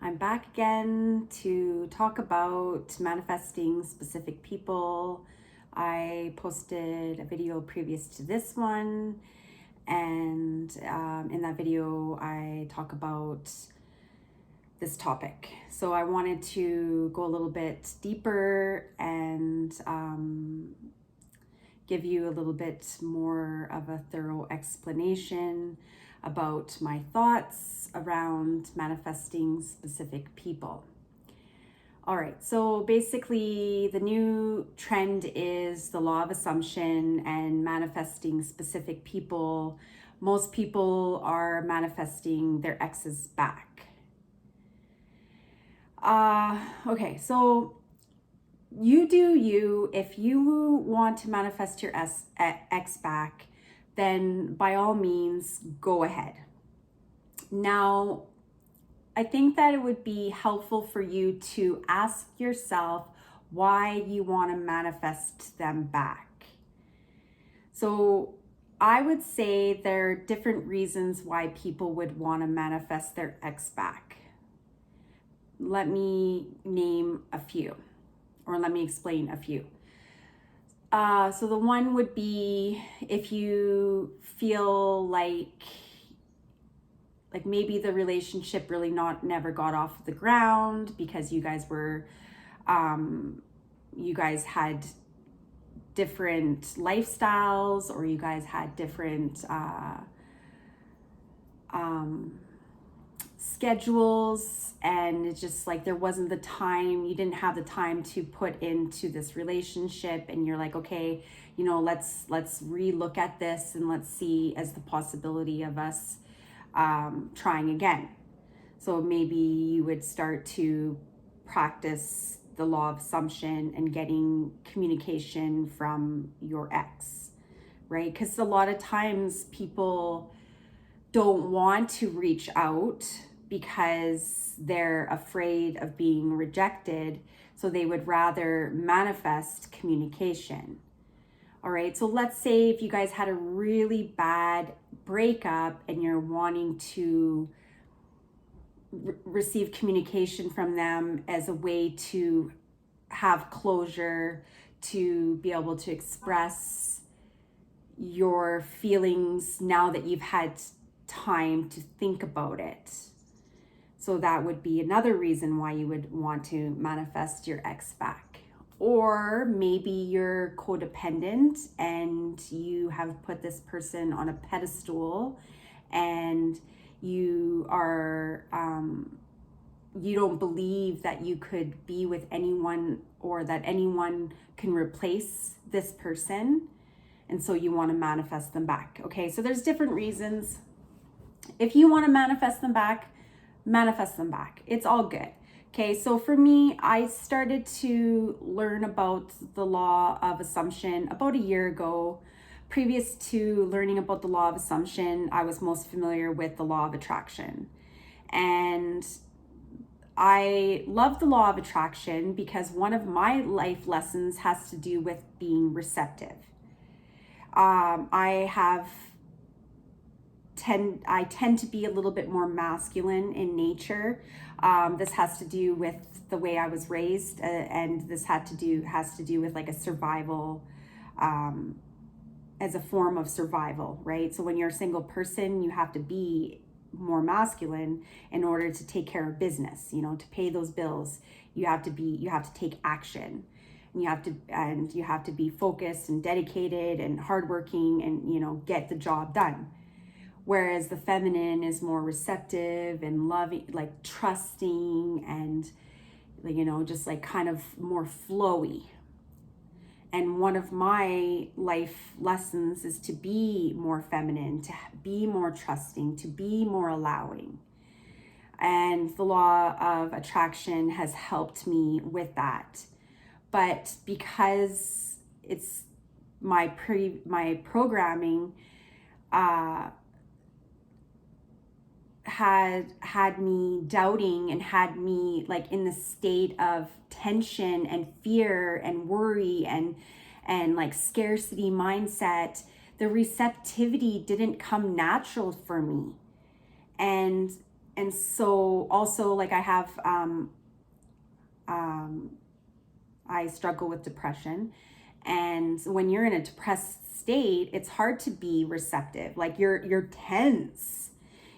I'm back again to talk about manifesting specific people. I posted a video previous to this one, and in that video I talk about this topic. So I wanted to go a little bit deeper and give you a little bit more of a thorough explanation about my thoughts around manifesting specific people. All right, so basically the new trend is the law of assumption and manifesting specific people. Most people are manifesting their exes back. Okay, so you do you. If you want to manifest your ex back, then by all means, go ahead. Now, I think that it would be helpful for you to ask yourself why you want to manifest them back. So I would say there are different reasons why people would want to manifest their ex back. Let me name a few, or let me explain a few. So the one would be if you feel like maybe the relationship really never got off the ground because you guys had different lifestyles, or you guys had different schedules, and it's just like there wasn't the time, you didn't have the time to put into this relationship, and you're like, okay, let's relook at this and let's see as the possibility of us trying again. So maybe you would start to practice the law of assumption and getting communication from your ex, right? Because a lot of times people don't want to reach out because they're afraid of being rejected. So they would rather manifest communication. All right, so let's say if you guys had a really bad breakup and you're wanting to receive communication from them as a way to have closure, to be able to express your feelings now that you've had time to think about it. So that would be another reason why you would want to manifest your ex back. Or maybe you're codependent and you have put this person on a pedestal, and you are you don't believe that you could be with anyone, or that anyone can replace this person, and so you want to manifest them back. Okay, so there's different reasons. If you want to manifest them back, it's all good. Okay, so for me, I started to learn about the law of assumption about a year ago. Previous to learning about the law of assumption, I was most familiar with the law of attraction. And I love the law of attraction because one of my life lessons has to do with being receptive. I tend to be a little bit more masculine in nature. This has to do with the way I was raised, and this has to do with like a survival, as a form of survival, right? So when you're a single person, you have to be more masculine in order to take care of business, to pay those bills. You have to take action, and you have to be focused and dedicated and hardworking, and get the job done. Whereas the feminine is more receptive and loving, like trusting, and just like kind of more flowy. And one of my life lessons is to be more feminine, to be more trusting, to be more allowing. And the law of attraction has helped me with that. But because it's my programming, had me doubting, and had me like in the state of tension and fear and worry and like scarcity mindset, the receptivity didn't come natural for me. And and so also, like, I have I struggle with depression, and when you're in a depressed state, it's hard to be receptive. Like, you're tense,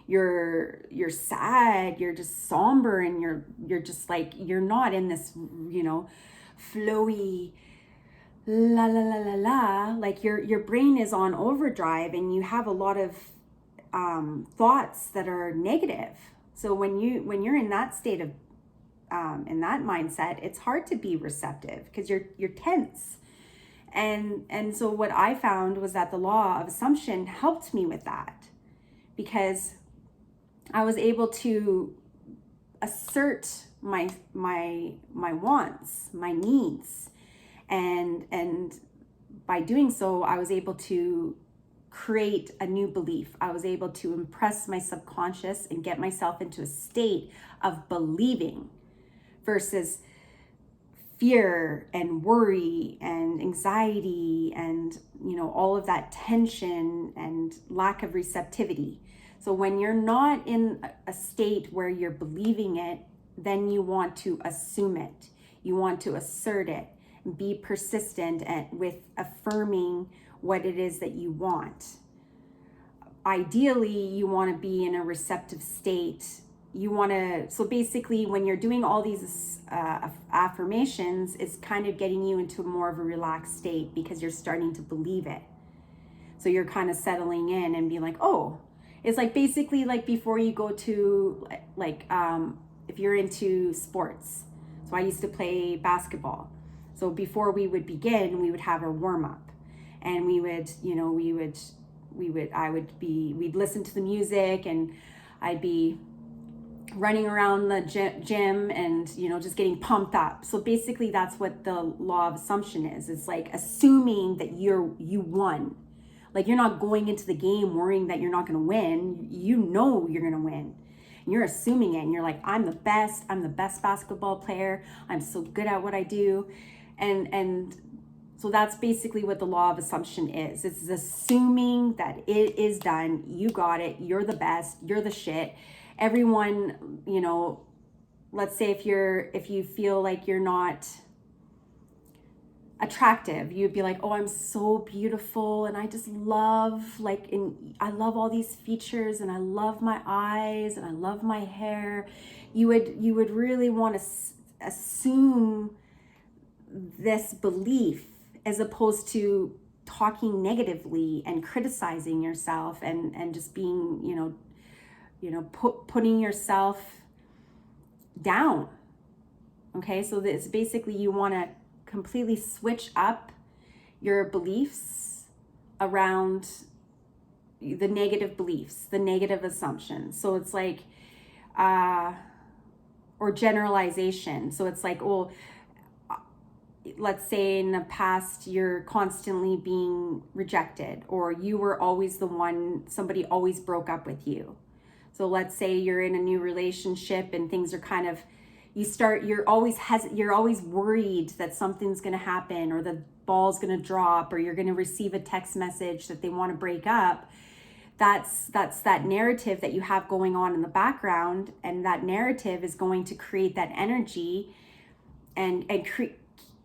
you're sad, you're just somber, and you're just like, you're not in this, flowy la la la la la. Like, your brain is on overdrive, and you have a lot of thoughts that are negative. So when you're in that state of in that mindset, it's hard to be receptive because you're tense. And so what I found was that the law of assumption helped me with that, because I was able to assert my wants, my needs, and by doing so, I was able to create a new belief. I was able to impress my subconscious and get myself into a state of believing versus fear and worry and anxiety and all of that tension and lack of receptivity. So when you're not in a state where you're believing it, then you want to assume it. You want to assert it and be persistent with affirming what it is that you want. Ideally, you want to be in a receptive state. So basically, when you're doing all these affirmations, it's kind of getting you into more of a relaxed state because you're starting to believe it. So you're kind of settling in and being like, oh, it's like basically like before you go to if you're into sports. So I used to play basketball. So before we would begin, we would have a warm up, and we'd listen to the music, and I'd be running around the gym and just getting pumped up. So basically that's what the law of assumption is. It's like assuming that you won. Like, you're not going into the game worrying that you're not going to win. You're going to win. And you're assuming it, and you're like, I'm the best basketball player. I'm so good at what I do. And so that's basically what the law of assumption is. It's assuming that it is done. You got it. You're the best. You're the shit. Everyone, let's say if you feel like you're not attractive, you'd be like, oh, I'm so beautiful, and I just love I love all these features, and I love my eyes, and I love my hair. You would really want to assume this belief, as opposed to talking negatively and criticizing yourself and just being putting yourself down. Okay, so it's basically, you want to completely switch up your beliefs around the negative beliefs, the negative assumptions. So it's like or generalization. So it's like, oh, let's say in the past you're constantly being rejected, or you were always the one, somebody always broke up with you. So let's say you're in a new relationship and things are kind of, you're always worried that something's going to happen, or the ball's going to drop, or you're going to receive a text message that they want to break up. That's that narrative that you have going on in the background, and that narrative is going to create that energy and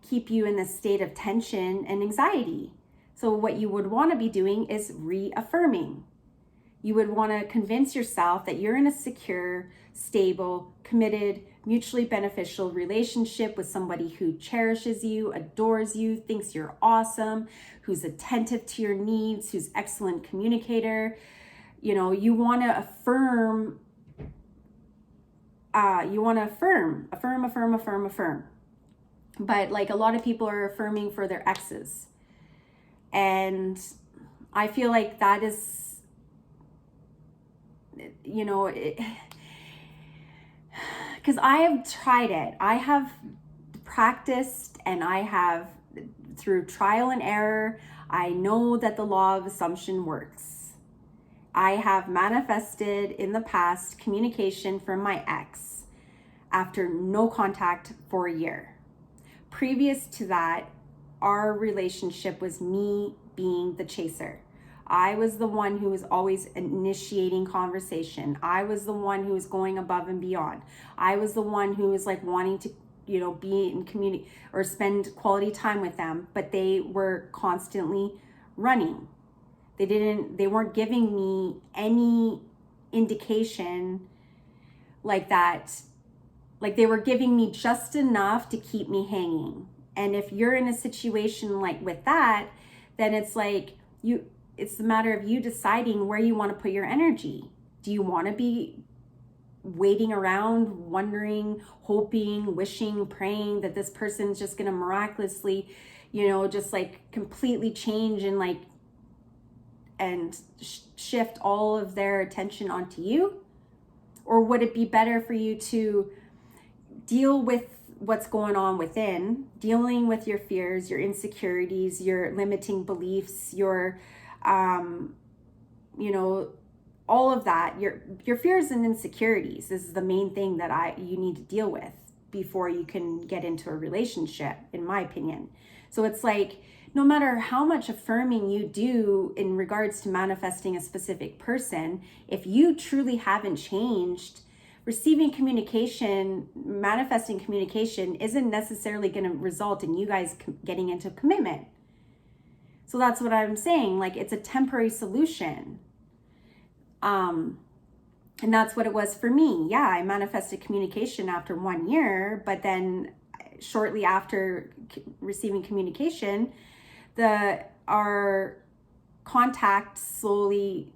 keep you in this state of tension and anxiety. So what you would want to be doing is reaffirming. You would want to convince yourself that you're in a secure, stable, committed, mutually beneficial relationship with somebody who cherishes you, adores you, thinks you're awesome, who's attentive to your needs, who's excellent communicator. You want to affirm. Affirm. But like, a lot of people are affirming for their exes. And I feel like that is, because I have tried it. I have practiced, and I have, through trial and error, I know that the law of assumption works. I have manifested in the past communication from my ex after no contact for a year. Previous to that, our relationship was me being the chaser. I was the one who was always initiating conversation. I was the one who was going above and beyond. I was the one who was like wanting to, be in community or spend quality time with them, but they were constantly running. They weren't giving me any indication like that. Like they were giving me just enough to keep me hanging. And if you're in a situation like with that, then it's like it's a matter of you deciding where you want to put your energy. Do you want to be waiting around, wondering, hoping, wishing, praying that this person's just going to miraculously, just like completely change and shift all of their attention onto you? Or would it be better for you to deal with what's going on within, dealing with your fears, your insecurities, your limiting beliefs, your all of that, your fears and insecurities is the main thing that you need to deal with before you can get into a relationship, in my opinion. So it's like, no matter how much affirming you do in regards to manifesting a specific person, if you truly haven't changed, receiving communication, manifesting communication isn't necessarily going to result in you guys getting into commitment. So that's what I'm saying. Like, it's a temporary solution. And that's what it was for me. Yeah, I manifested communication after 1 year, but then shortly after receiving communication, our contact slowly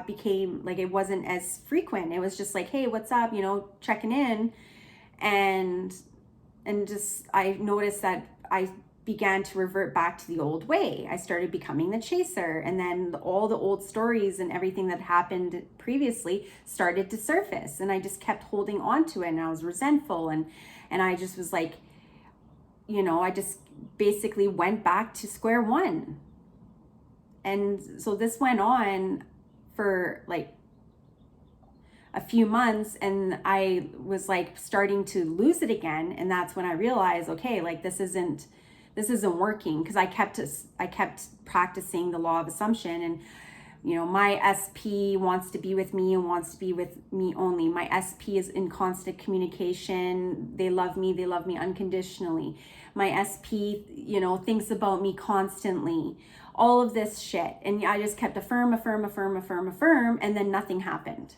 became like, it wasn't as frequent. It was just like, hey, what's up? Checking in, and just I noticed that I began to revert back to the old way. I started becoming the chaser, and then all the old stories and everything that happened previously started to surface, and I just kept holding on to it, and I was resentful, and I just was like, I just basically went back to square one. And so this went on for like a few months, and I was like starting to lose it again. And that's when I realized, okay, like this isn't working, because I kept practicing the law of assumption, and my SP wants to be with me and wants to be with me only. My SP is in constant communication. They love me unconditionally. My SP, thinks about me constantly. All of this shit. And I just kept affirm, and then nothing happened.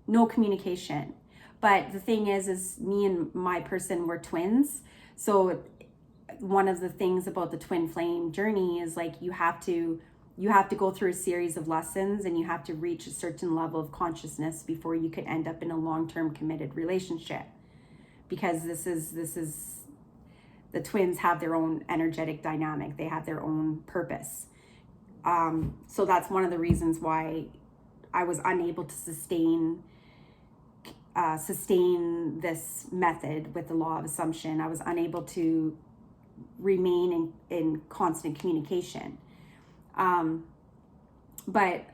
No communication. But the thing is me and my person were twins. So one of the things about the twin flame journey is like, you have to go through a series of lessons, and you have to reach a certain level of consciousness before you could end up in a long-term committed relationship. Because this is the twins have their own energetic dynamic. They have their own purpose. So that's one of the reasons why I was unable to sustain this method with the law of assumption. I was unable to remain in constant communication. But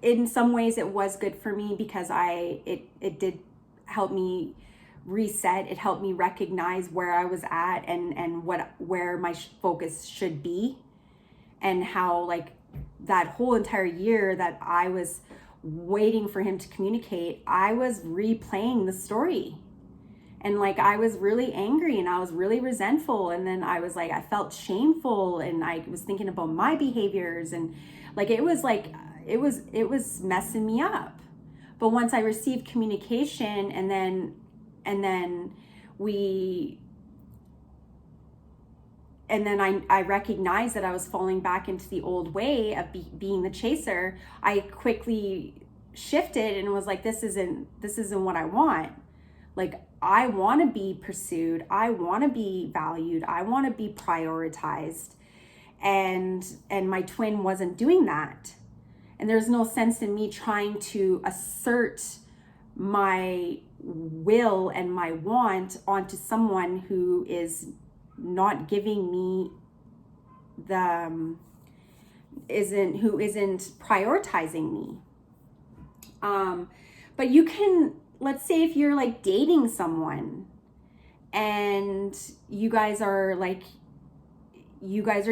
in some ways it was good for me, because it did help me reset. It helped me recognize where I was at and where my focus should be, and how like that whole entire year that I was waiting for him to communicate, I was replaying the story. And like, I was really angry and I was really resentful. And then I was like, I felt shameful, and I was thinking about my behaviors, and like, it was messing me up. But once I received communication, and then I recognized that I was falling back into the old way of being the chaser, I quickly shifted and was like, this isn't what I want. Like, I want to be pursued. I want to be valued. I want to be prioritized. And my twin wasn't doing that. And there's no sense in me trying to assert my will and my want onto someone who is not giving me who isn't prioritizing me. But you can, let's say if you're like dating someone and you guys are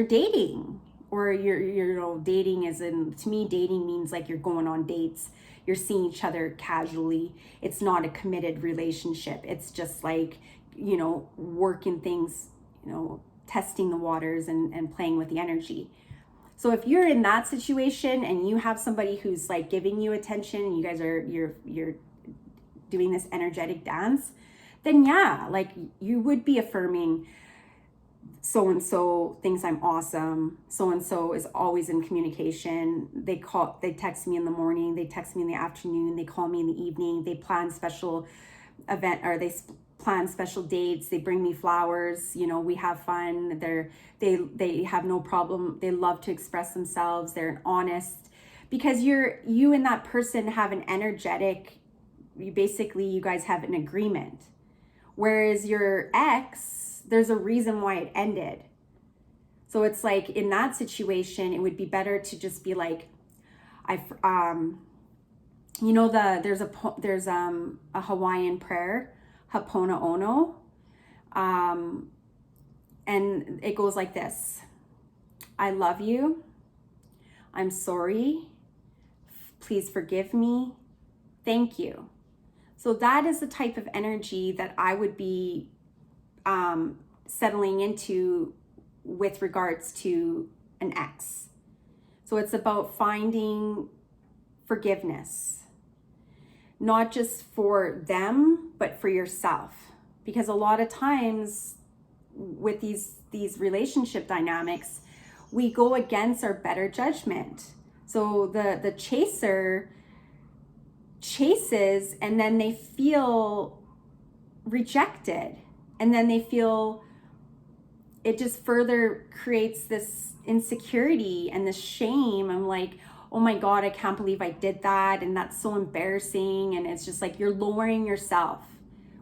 dating, or you're dating is to me, dating means like you're going on dates. You're seeing each other casually. It's not a committed relationship. It's just like, working things, testing the waters and playing with the energy. So if you're in that situation and you have somebody who's like giving you attention and you guys you're doing this energetic dance, then yeah, like you would be affirming, so-and-so thinks I'm awesome. So-and-so is always in communication. They text me in the morning, they text me in the afternoon, they call me in the evening, they plan special plan special dates, they bring me flowers, we have fun, they have no problem, they love to express themselves, they're honest. Because you and that person have an energetic, you guys have an agreement. Whereas your ex, there's a reason why it ended. So it's like in that situation, it would be better to just be like, there's a Hawaiian prayer, Hapona Ono, and it goes like this: I love you, I'm sorry, please forgive me, thank you. So that is the type of energy that I would be settling into with regards to an ex. So it's about finding forgiveness, not just for them, but for yourself. Because a lot of times with these relationship dynamics, we go against our better judgment. So the chaser chases, and then they feel rejected, and then they feel it just further creates this insecurity and this shame. I'm like, oh my God, I can't believe I did that, and that's so embarrassing. And it's just like you're lowering yourself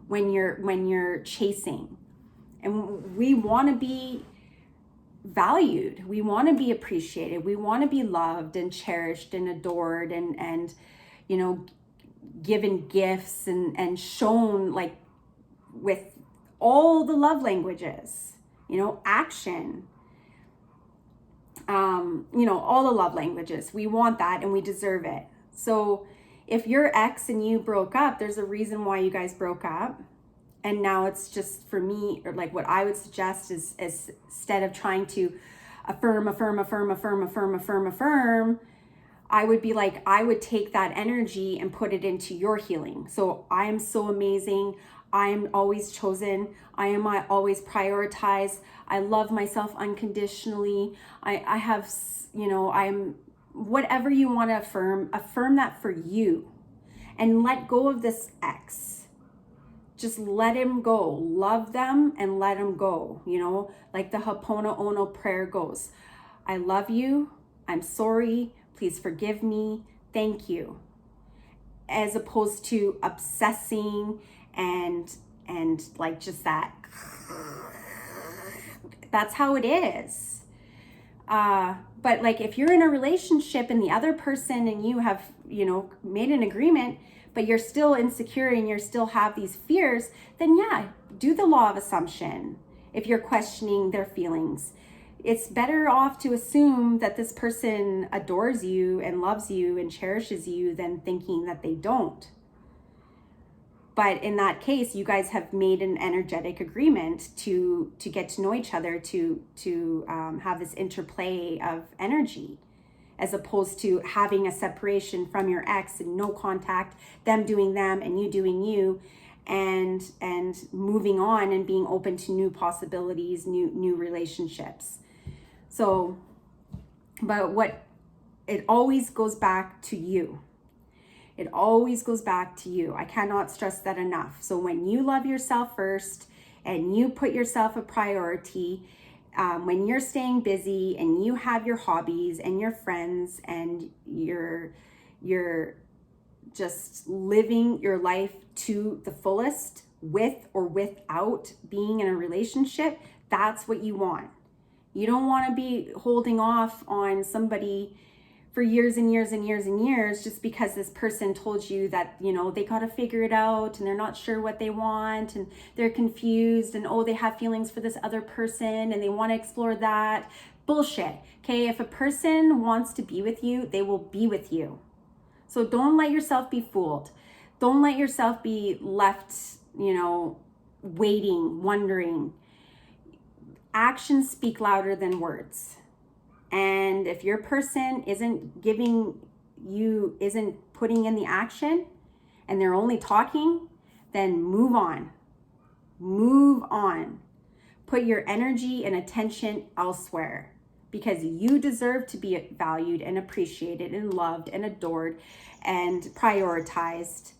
when you're chasing. And we want to be valued, we want to be appreciated, we want to be loved and cherished and adored and given gifts and shown like with all the love languages, action, all the love languages. We want that and we deserve it. So if your ex and you broke up, there's a reason why you guys broke up. And now it's just, for me, or like what I would suggest is instead of trying to affirm, I would be like, I would take that energy and put it into your healing. So I am so amazing. I am always chosen. I am always prioritized. I love myself unconditionally. I have, I'm, whatever you want to affirm that for you, and let go of this ex. Just let him go. Love them and let him go. Like the Hapona Ono prayer goes: I love you, I'm sorry, please forgive me, thank you. As opposed to obsessing and like just that. That's how it is. But like if you're in a relationship and the other person and you have, made an agreement, but you're still insecure and you still have these fears, then yeah, do the law of assumption. If you're questioning their feelings, it's better off to assume that this person adores you and loves you and cherishes you than thinking that they don't. But in that case, you guys have made an energetic agreement to get to know each other, to have this interplay of energy, as opposed to having a separation from your ex and no contact, them doing them and you doing you, and moving on and being open to new possibilities, new relationships. So, but it always goes back to you. It always goes back to you. I cannot stress that enough. So when you love yourself first and you put yourself a priority, when you're staying busy and you have your hobbies and your friends and you're just living your life to the fullest, with or without being in a relationship, that's what you want. You don't want to be holding off on somebody for years and years and years and years just because this person told you that, they got to figure it out and they're not sure what they want and they're confused and, they have feelings for this other person and they want to explore that. Bullshit. Okay, if a person wants to be with you, they will be with you. So don't let yourself be fooled. Don't let yourself be left, waiting, wondering. Actions speak louder than words. And if your person isn't putting in the action and they're only talking, then move on. Move on. Put your energy and attention elsewhere, because you deserve to be valued and appreciated and loved and adored and prioritized.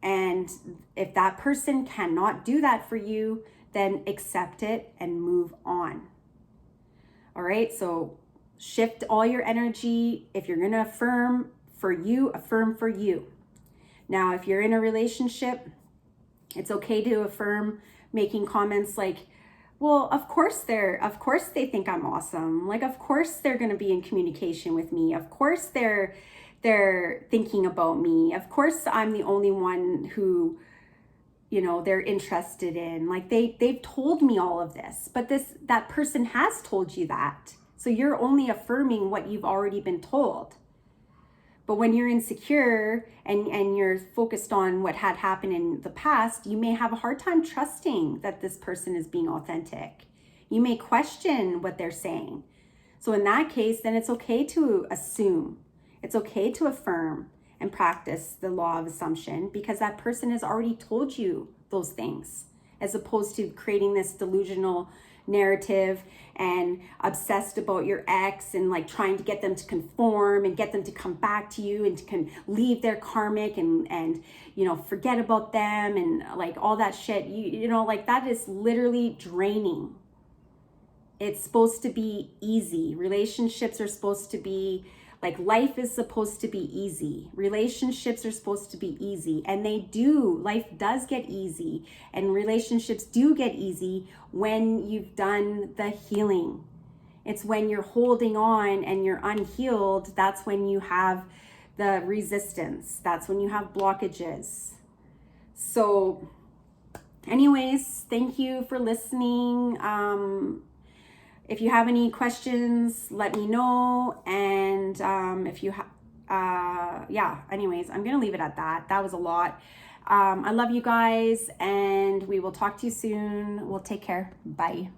And if that person cannot do that for you, then accept it and move on. All right, so shift all your energy. If you're gonna affirm for you, affirm for you. Now, if you're in a relationship, it's okay to affirm, making comments like, well, of course they think I'm awesome. Like, of course they're going to be in communication with me. Of course they're thinking about me. Of course I'm the only one who, they're interested in. Like, they've told me all of this, but that person has told you that. So you're only affirming what you've already been told. But when you're insecure and you're focused on what had happened in the past, you may have a hard time trusting that this person is being authentic. You may question what they're saying. So in that case, then it's okay to assume. It's okay to affirm and practice the law of assumption, because that person has already told you those things, as opposed to creating this delusional narrative and obsessed about your ex and like trying to get them to conform and get them to come back to you and to leave their karmic and forget about them and like all that shit. Like, that is literally draining. It's supposed to be easy. Relationships are supposed to be like, life is supposed to be easy. Relationships are supposed to be easy, and they do. Life does get easy, and relationships do get easy when you've done the healing. It's when you're holding on and you're unhealed, that's when you have the resistance. That's when you have blockages. So anyways, thank you for listening. If you have any questions, let me know. And if you anyways, I'm going to leave it at that. That was a lot. I love you guys, and we will talk to you soon. We'll take care. Bye.